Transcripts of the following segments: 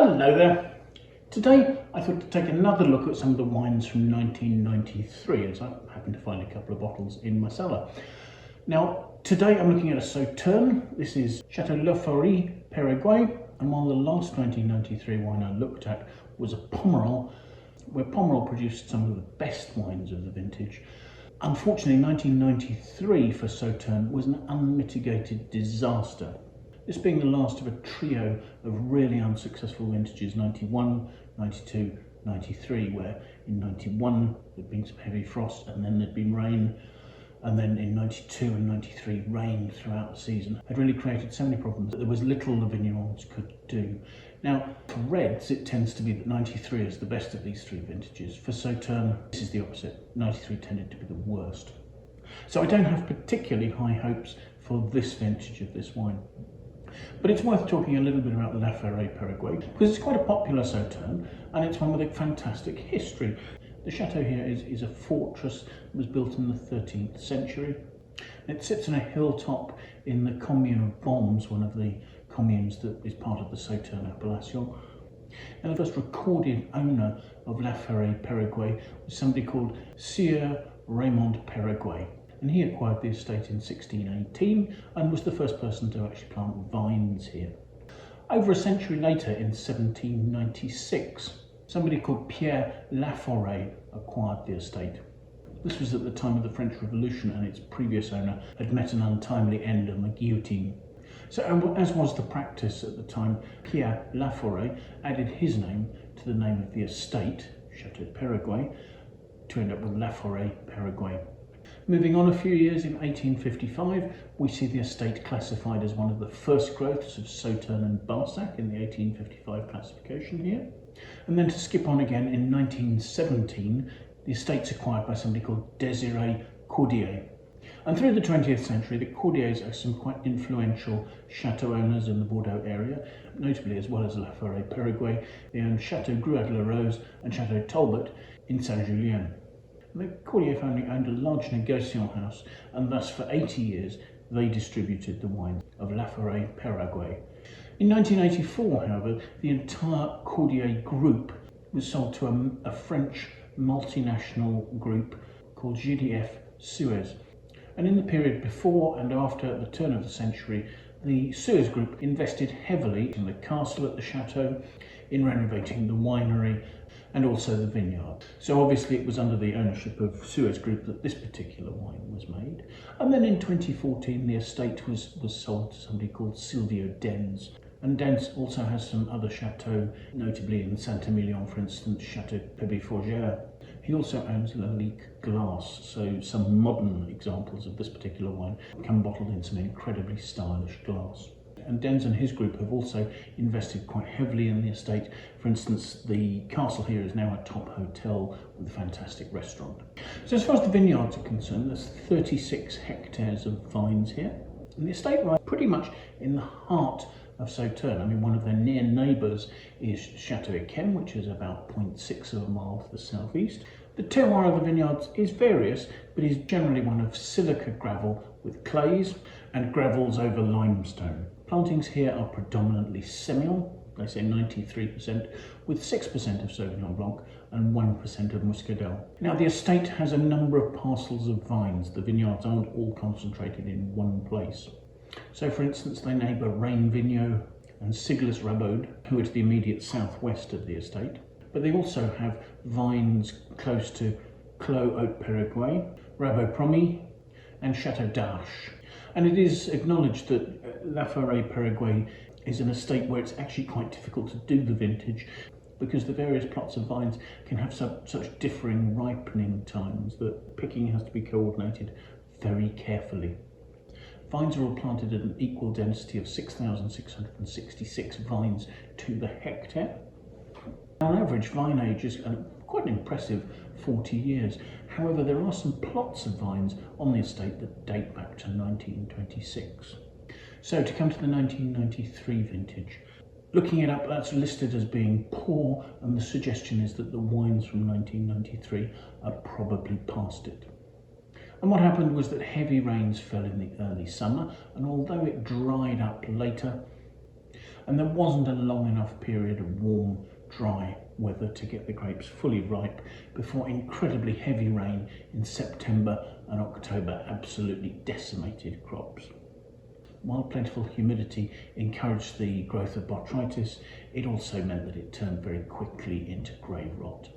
Hello there. Today I thought to take another look at some of the wines from 1993, as I happen to find a couple of bottles in my cellar. Now today I'm looking at a Sauternes. This is Chateau Lafaurie Peyraguey, and while the last 1993 wine I looked at was a Pomerol, where Pomerol produced some of the best wines of the vintage. Unfortunately, 1993 for Sauternes was an unmitigated disaster. This being the last of a trio of really unsuccessful vintages, 91, 92, 93, where in 91 there'd been some heavy frost and then there'd been rain, and then in 92 and 93 rain throughout the season had really created so many problems that there was little the vignerons could do. Now for reds it tends to be that 93 is the best of these three vintages. For Sauternes this is the opposite. 93 tended to be the worst. So I don't have particularly high hopes for this vintage of this wine. But it's worth talking a little bit about the Lafaurie Peyraguey because it's quite a popular Sauternes and it's one with a fantastic history. The chateau here is a fortress that was built in the 13th century. It sits on a hilltop in the commune of Bommes, one of the communes that is part of the Sauternes appellation. And the first recorded owner of Lafaurie Peyraguey was somebody called Sieur Raymond Peyraguey. And he acquired the estate in 1618 and was the first person to actually plant vines here. Over a century later, in 1796, somebody called Pierre Laforêt acquired the estate. This was at the time of the French Revolution, and its previous owner had met an untimely end on the guillotine. So, as was the practice at the time, Pierre Laforêt added his name to the name of the estate, Chateau Peyraguey, to end up with Lafaurie Peyraguey. Moving on a few years, in 1855, we see the estate classified as one of the first growths of Sauternes and Barsac in the 1855 classification here. And then to skip on again, in 1917, the estate's acquired by somebody called Désiré Cordier. And through the 20th century, the Cordiers are some quite influential chateau owners in the Bordeaux area, notably as well as Lafaurie Peyraguey. They own Chateau Gruat-de-la-Rose and Chateau Talbot in Saint-Julien. The Cordier family owned a large negociant house, and thus for 80 years they distributed the wines of Lafaurie Peyraguey. In 1984, however, the entire Cordier group was sold to a French multinational group called GDF Suez. And in the period before and after the turn of the century, the Suez group invested heavily in the castle at the chateau, in renovating the winery, and also the vineyard. So obviously it was under the ownership of Suez Group that this particular wine was made. And then in 2014 the estate was sold to somebody called Silvio Denz. And Denz also has some other chateaux, notably in Saint-Emilion, for instance, Chateau Lafaurie-Peyraguey. He also owns Lalique glass, so some modern examples of this particular wine come bottled in some incredibly stylish glass. And Denz and his group have also invested quite heavily in the estate. For instance, the castle here is now a top hotel with a fantastic restaurant. So as far as the vineyards are concerned, there's 36 hectares of vines here. And the estate lies pretty much in the heart of Sauternes. I mean, one of their near neighbours is Chateau Lafaurie, which is about 0.6 of a mile to the southeast. The terroir of the vineyards is various, but is generally one of silica gravel with clays and gravels over limestone. Plantings here are predominantly Semillon, they say 93%, with 6% of Sauvignon Blanc and 1% of Muscadel. Now the estate has a number of parcels of vines. The vineyards aren't all concentrated in one place. So for instance, they neighbour Rayne, Vigneau and Sigalas-Rabaud, who is the immediate southwest of the estate. But they also have vines close to Clos Haute Peyraguey, Rabaud Promis and Chateau d'Arche. And it is acknowledged that Lafaurie Peyraguey is an estate where it's actually quite difficult to do the vintage because the various plots of vines can have such differing ripening times that picking has to be coordinated very carefully. Vines are all planted at an equal density of 6,666 vines to the hectare. On average, vine age is quite an impressive 40 years. However, there are some plots of vines on the estate that date back to 1926. So to come to the 1993 vintage, looking it up, that's listed as being poor, and the suggestion is that the wines from 1993 are probably past it. And what happened was that heavy rains fell in the early summer, and although it dried up later, and there wasn't a long enough period of warm, dry weather to get the grapes fully ripe before incredibly heavy rain in September and October absolutely decimated crops. While plentiful humidity encouraged the growth of botrytis, it also meant that it turned very quickly into grey rot.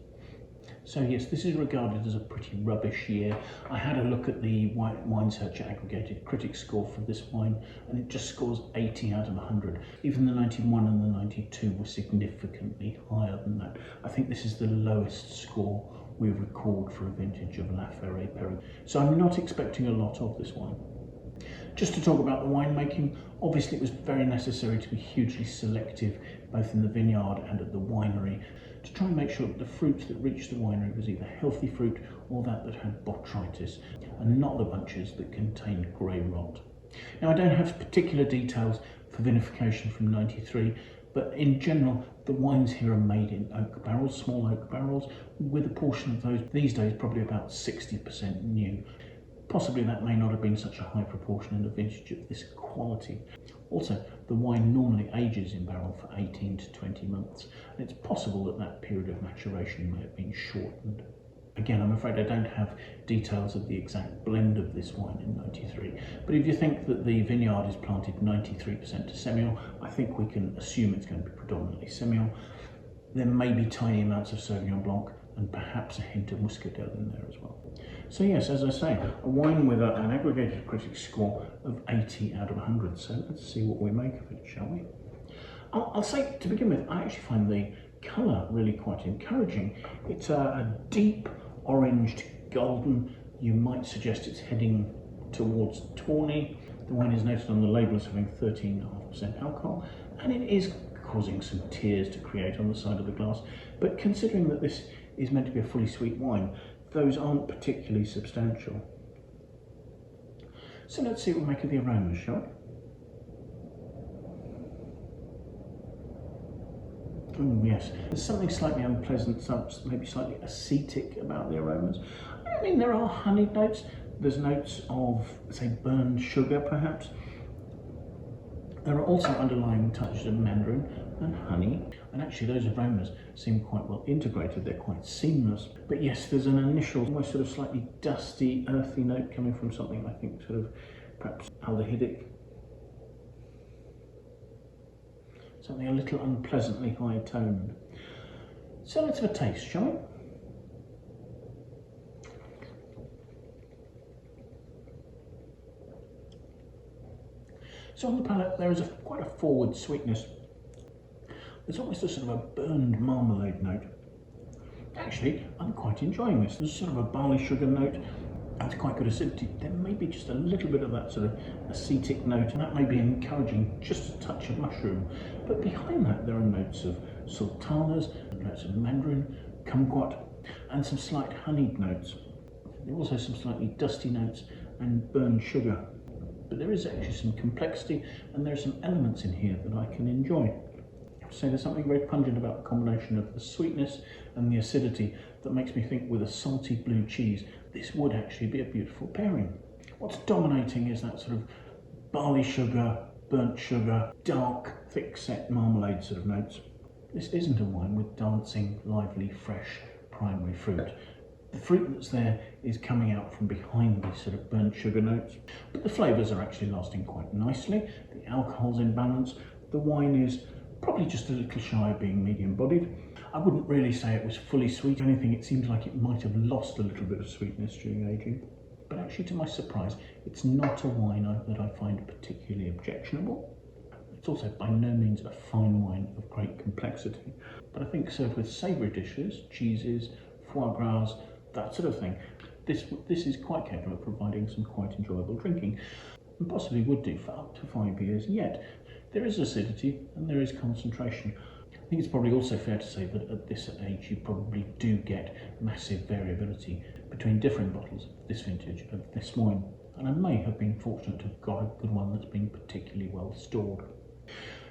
So yes, this is regarded as a pretty rubbish year. I had a look at the Wine Searcher aggregated critic score for this wine, and it just scores 80 out of 100. Even the 91 and the 92 were significantly higher than that. I think this is the lowest score we record for a vintage of Lafaurie Peyraguey. So I'm not expecting a lot of this wine. Just to talk about the winemaking, obviously it was very necessary to be hugely selective both in the vineyard and at the winery to try and make sure that the fruit that reached the winery was either healthy fruit or that had botrytis, and not the bunches that contained grey rot. Now, I don't have particular details for vinification from 93, but in general the wines here are made in oak barrels, small oak barrels, with a portion of those these days probably about 60% new. Possibly that may not have been such a high proportion in a vintage of this quality. Also, the wine normally ages in barrel for 18 to 20 months, and it's possible that that period of maturation may have been shortened. Again, I'm afraid I don't have details of the exact blend of this wine in 93, but if you think that the vineyard is planted 93% to Semillon, I think we can assume it's going to be predominantly Semillon. There may be tiny amounts of Sauvignon Blanc and perhaps a hint of Muscadel in there as well. So yes, as I say, a wine with an aggregated critic score of 80 out of 100. So let's see what we make of it, shall we? I'll say, to begin with, I actually find the colour really quite encouraging. It's a deep oranged golden. You might suggest it's heading towards tawny. The wine is noted on the label as having 13.5% alcohol, and it is causing some tears to create on the side of the glass. But considering that this is meant to be a fully sweet wine, those aren't particularly substantial. So let's see what we make of the aromas, shall we? Oh yes, there's something slightly unpleasant, maybe slightly acetic about the aromas. I mean, there are honeyed notes. There's notes of, say, burned sugar perhaps. There are also underlying touches of mandarin and honey, and actually those aromas seem quite well integrated. They're quite seamless. But yes, there's an initial, almost sort of slightly dusty, earthy note coming from something I think sort of perhaps aldehydic. Something a little unpleasantly high toned. So let's have a taste, shall we? So on the palate there is quite a forward sweetness. There's almost a sort of a burned marmalade note. Actually, I'm quite enjoying this. There's sort of a barley sugar note. It's quite good acidity. There may be just a little bit of that sort of acetic note, and that may be encouraging just a touch of mushroom. But behind that there are notes of sultanas, notes of mandarin, kumquat, and some slight honeyed notes. There are also some slightly dusty notes and burned sugar. But there is actually some complexity, and there are some elements in here that I can enjoy. So there's something very pungent about the combination of the sweetness and the acidity that makes me think with a salty blue cheese, this would actually be a beautiful pairing. What's dominating is that sort of barley sugar, burnt sugar, dark, thick-set marmalade sort of notes. This isn't a wine with dancing, lively, fresh primary fruit. The fruit that's there is coming out from behind these sort of burnt sugar notes, but the flavours are actually lasting quite nicely. The alcohol's in balance. The wine is probably just a little shy of being medium bodied. I wouldn't really say it was fully sweet. If anything, it seems like it might have lost a little bit of sweetness during aging. But actually, to my surprise, it's not a wine that I find particularly objectionable. It's also by no means a fine wine of great complexity. But I think served with savoury dishes, cheeses, foie gras, that sort of thing, this is quite capable of providing some quite enjoyable drinking, and possibly would do for up to 5 years yet. There is acidity and there is concentration. I think it's probably also fair to say that at this age you probably do get massive variability between different bottles of this vintage of this wine, and I may have been fortunate to have got a good one that's been particularly well stored.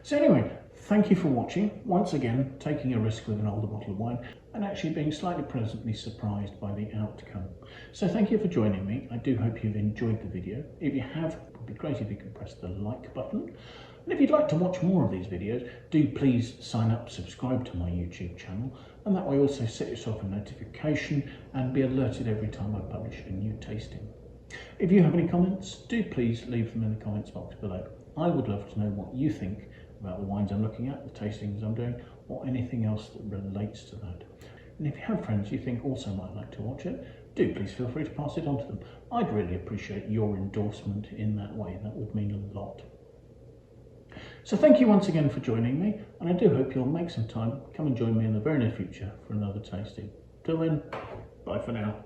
So anyway, thank you for watching. Once again, taking a risk with an older bottle of wine and actually being slightly pleasantly surprised by the outcome. So thank you for joining me. I do hope you've enjoyed the video. If you have, it would be great if you could press the like button. And if you'd like to watch more of these videos, do please sign up, subscribe to my YouTube channel, and that way also set yourself a notification and be alerted every time I publish a new tasting. If you have any comments, do please leave them in the comments box below. I would love to know what you think about the wines I'm looking at, the tastings I'm doing, or anything else that relates to that. And if you have friends you think also might like to watch it, do please feel free to pass it on to them. I'd really appreciate your endorsement in that way. That would mean a lot. So thank you once again for joining me, and I do hope you'll make some time, come and join me in the very near future for another tasting. Till then, bye for now.